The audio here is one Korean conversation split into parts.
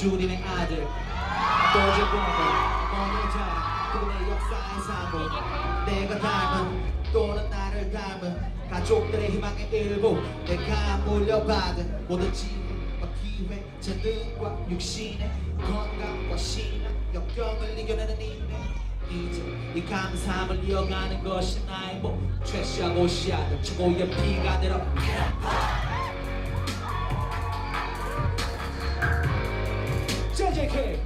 주님의 아들 또제보고 모르잖아 그분의 역사의 삶을 내가 닮은 또는 나를 닮은 가족들의 희망의 일부 내가 물려받은 모든 지혜와 기회 재능과 육신의 건강과 신앙 역경을 이겨내는 인내 이제 이 감사함을 이어가는 것이 나의 목 최시하고 시야들 최고의 피가 내려 JJK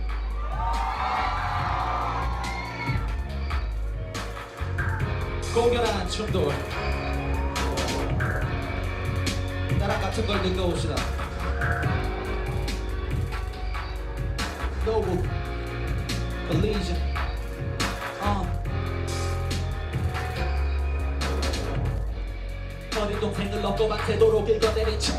공연한 충돌 나랑 같은 걸 느껴봅시다 노브 Collision 어린 동생을 넣고 밤새도록 긁어내린 척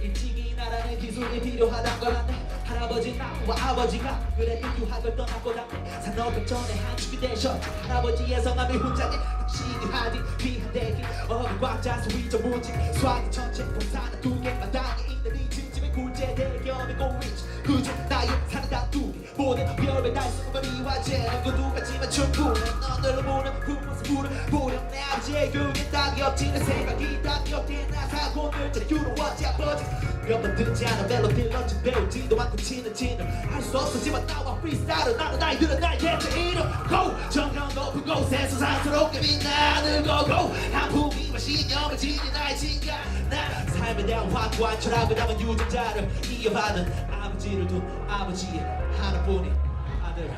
일찍이 나라는 기술이 필요하단 걸 안돼 할아버지 나와 아버지가 그래도 유학을 떠났고 남대 산업백 전에 한축이 되셨지 할아버지의 성함이 훈장에 당신이 하디 귀한 대기 어른 꽉자서 위저 무지 수학이 전체 동사는 두개 마당에 있는 이 진집의 굴제 대기업이고 있지 그중 나의 사는 다투기 모든 별의 날숨은 이화제는 그 누가지만 충분해 너들로 보는 그 모습을 보렴 내 아버지의 교육에 딱이 없지 내 생각이 딱이 없기에 나 사고를 잘 유로워지 아버지 몇 번 듣지 않은 멜로디를 넌지 배우지도 않고 치는 진을 할 수 없었지만 나와 프리스타일을 나는 아이들은 나의 제이름 고 정녕 높은 곳에서 사스럽게 빛나는 거고 한풍이와 신념을 지닌 나의 진가 나 삶에 대한 확고한 철학을 담은 유전자를 이어받은 아버지를 둔 아버지의 하나뿐인 아들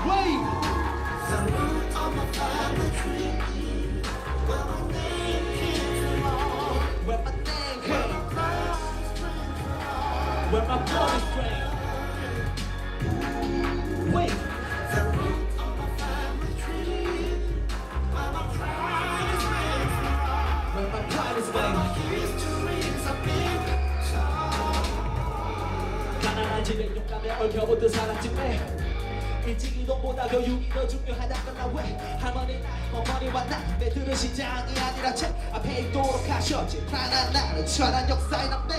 Wave! The root of my family tree, where my name came from, Where my name came where my blood Where my blood is is drained Wave! the root of my family tree, where my pride is made from, Where my pride is where my laid history's a big town. 가난한 집에 용감에 얽혀붙은 사랑집에 일찍 이동보다 교육이 더 중요하단 건나 왜 할머니나 어머니와 남매 들은 시장이 아니라 책 앞에 있도록 하셨지 편한 나를 치열한 역사의 남매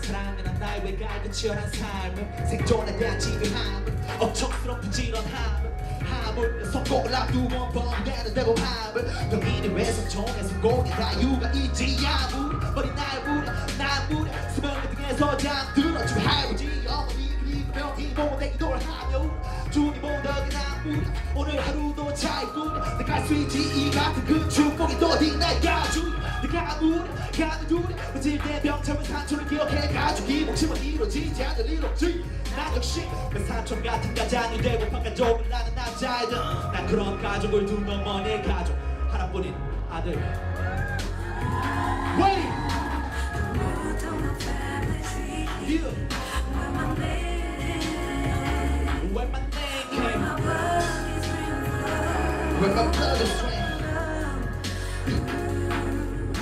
사랑은 나의 외곽의 치열한 삶을 생존에 대한 집요함을 엄청스러운 부지런함을 함을 성공을 앞두고 뻔되는 대범함을 병인이 왜 성종의 성공에 다유가 있지 아무리 머리 날 무려 난 무려 수명의 등에서 잠들어 주 할아버지 어머니 그리고 병이 모내 기도를 하며 주님 오덕이 난 무려 오늘 하루도 잘 꾸려 내가 할 수 있지 이 같은 그 축복이 또 어디 날까 주님 내가 무려 가는 두려 무질대 병참은 상처를 기억해 가족이 목숨은 이루어지지 않을 일 없지 난 역시 그 삼촌 같은 가장이 되고 바깥쪽을 나는 남자이든 난 그런 가족을 둔 어머니의 가족 하나뿐인 아들 Wait! You Where my name came Where my blood is drained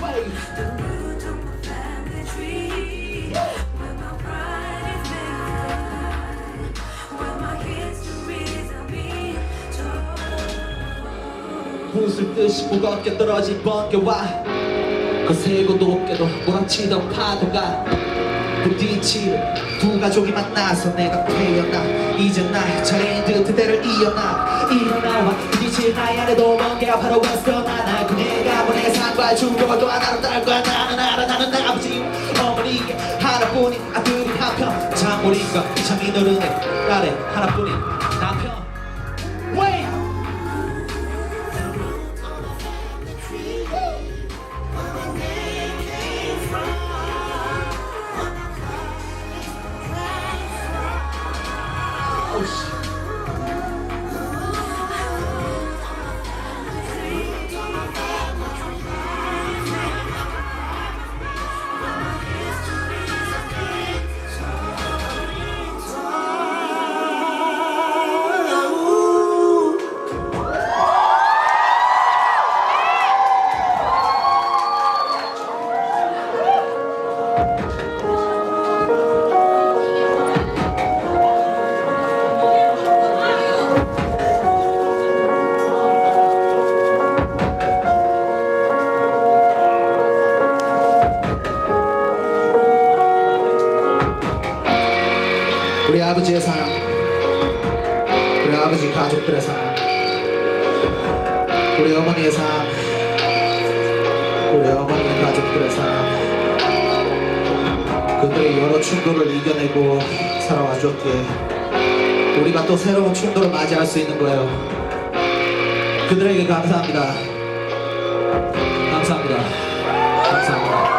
Wait! 웃을 듯이 무겁게 떨어진 번개와 거세고 높게도 몰아치던 파도가 부딪히는 두 가족이 만나서 내가 태어나 이제 나의 차례인 듯 그대를 일어나와 부딪힐 나의 안에도 번개가 바로 왔으나 날 그네가 보내 산과 충격을 또 하나로 딸과 나는 알아 나는 아버지 어머니의 하나뿐인 아들이 한편 장모님과 장인어른의 딸의 하나뿐인 남편 Wait! Oh shit. 아버지의 사랑, 우리 아버지 가족들의 사랑, 우리 어머니의 사랑, 우리 어머니의 가족들의 사랑, 그들의 여러 충돌을 이겨내고 살아와줬기에 우리가 또 새로운 충돌을 맞이할 수 있는 거예요. 그들에게 감사합니다. 감사합니다. 감사합니다.